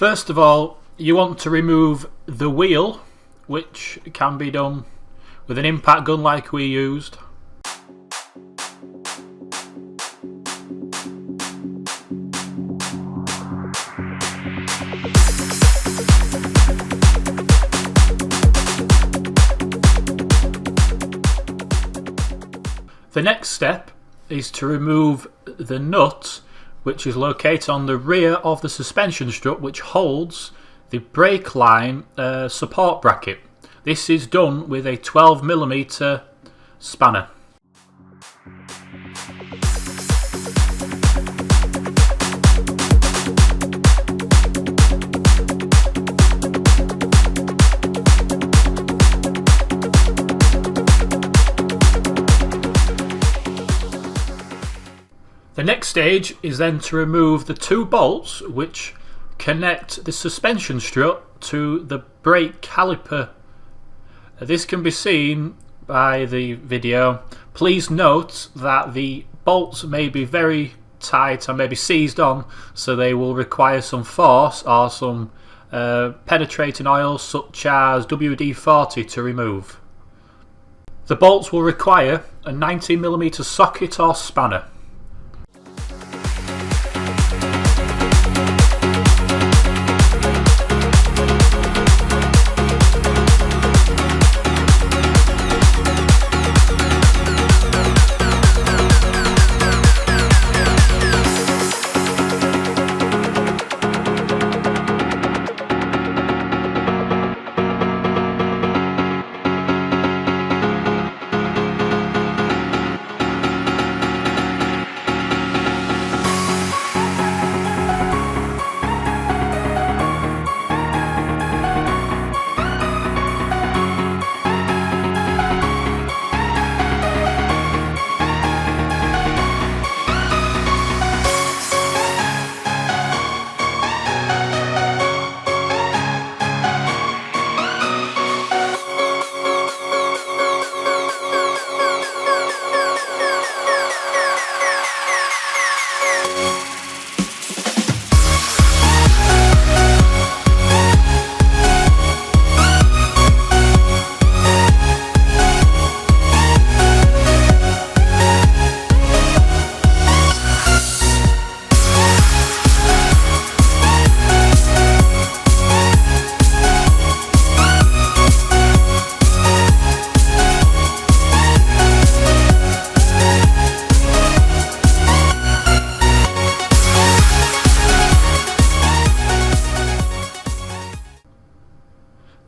First of all, you want to remove the wheel, which can be done with an impact gun like we used. The next step is to remove the nut, which is located on the rear of the suspension strut, which holds the brake line support bracket. This is done with a 12mm spanner. The next stage is then to remove the two bolts which connect the suspension strut to the brake caliper. This can be seen by the video. Please note that the bolts may be very tight and may be seized on, so they will require some force or some penetrating oil such as WD-40 to remove. The bolts will require a 19mm socket or spanner.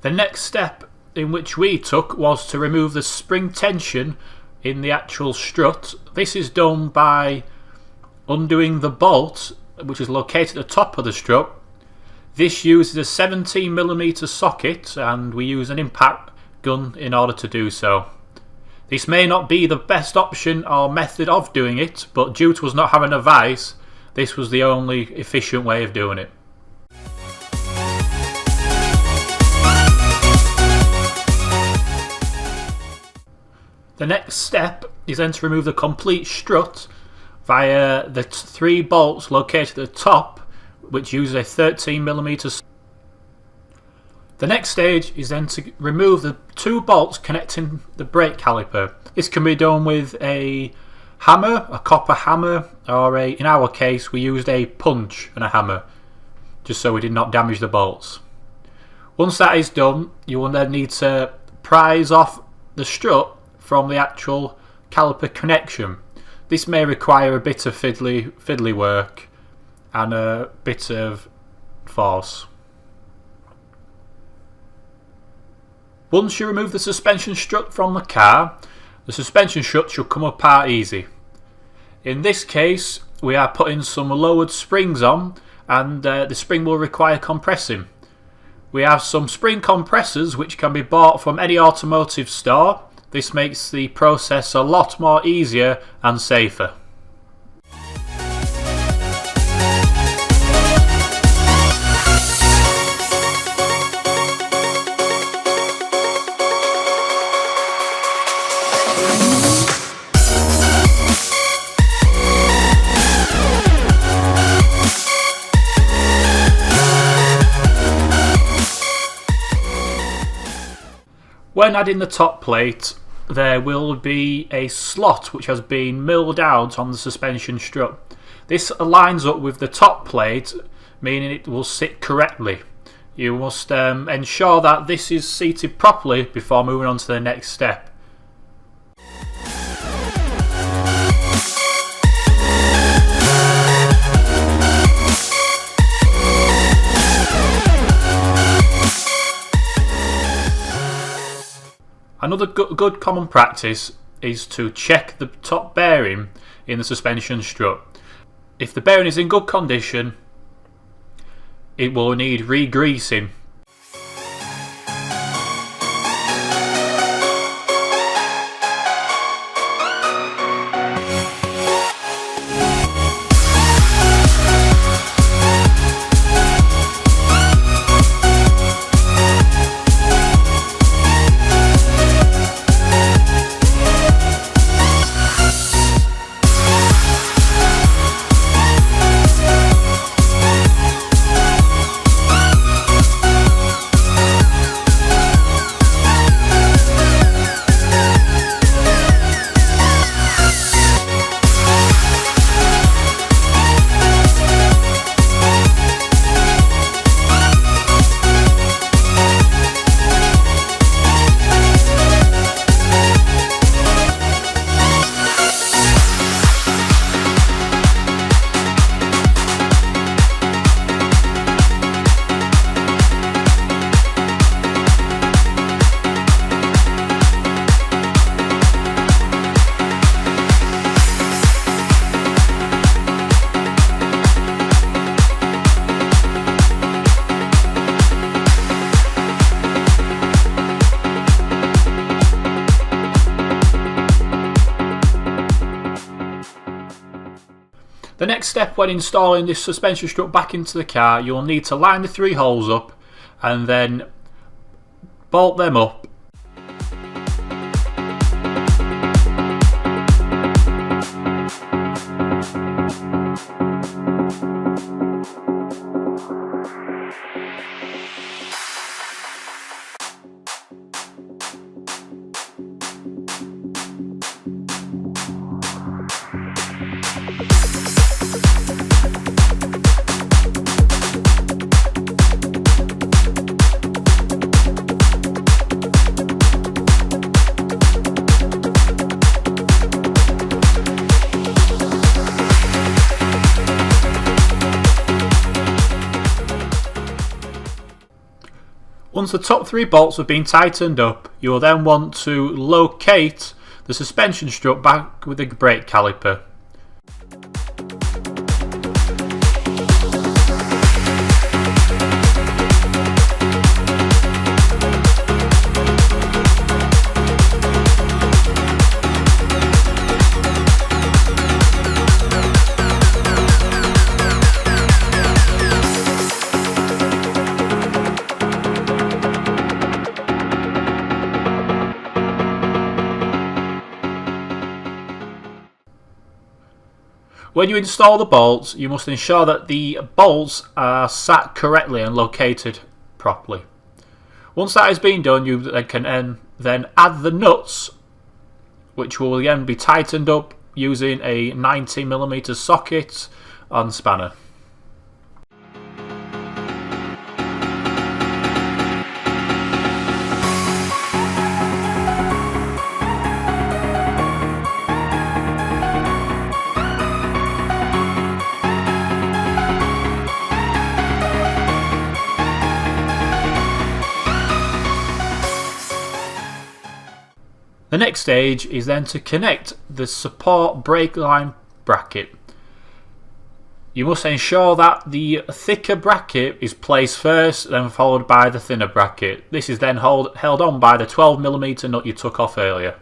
The next step in which we took was to remove the spring tension in the actual strut. This is done by undoing the bolt which is located at the top of the strut. This uses a 17mm socket and we use an impact gun in order to do so. This may not be the best option or method of doing it, but due to us not having a vise, this was the only efficient way of doing it. The next step is then to remove the complete strut via the three bolts located at the top, which use a 13mm. The next stage is then to remove the two bolts connecting the brake caliper. This can be done with a hammer, a copper hammer, or in our case we used a punch and a hammer, just so we did not damage the bolts. Once that is done, you will then need to prise off the strut from the actual caliper connection. This may require a bit of fiddly work and a bit of force. Once you remove the suspension strut from the car, the suspension strut should come apart easy. In this case, we are putting some lowered springs on, and the spring will require compressing. We have some spring compressors which can be bought from any automotive store. This makes the process a lot more easier and safer. When adding the top plate, there will be a slot which has been milled out on the suspension strut. This lines up with the top plate, meaning it will sit correctly. You must ensure that this is seated properly before moving on to the next step. Another good common practice is to check the top bearing in the suspension strut. If the bearing is in good condition, it will need re-greasing. The next step when installing this suspension strut back into the car, you'll need to line the 3 holes up and then bolt them up. Once the top 3 bolts have been tightened up, you will then want to locate the suspension strut back with the brake caliper. When you install the bolts, you must ensure that the bolts are sat correctly and located properly. Once that has been done, you can then add the nuts, which will again be tightened up using a 90mm socket and spanner. The next stage is then to connect the support brake line bracket. You must ensure that the thicker bracket is placed first, then followed by the thinner bracket. This is then held on by the 12mm nut you took off earlier.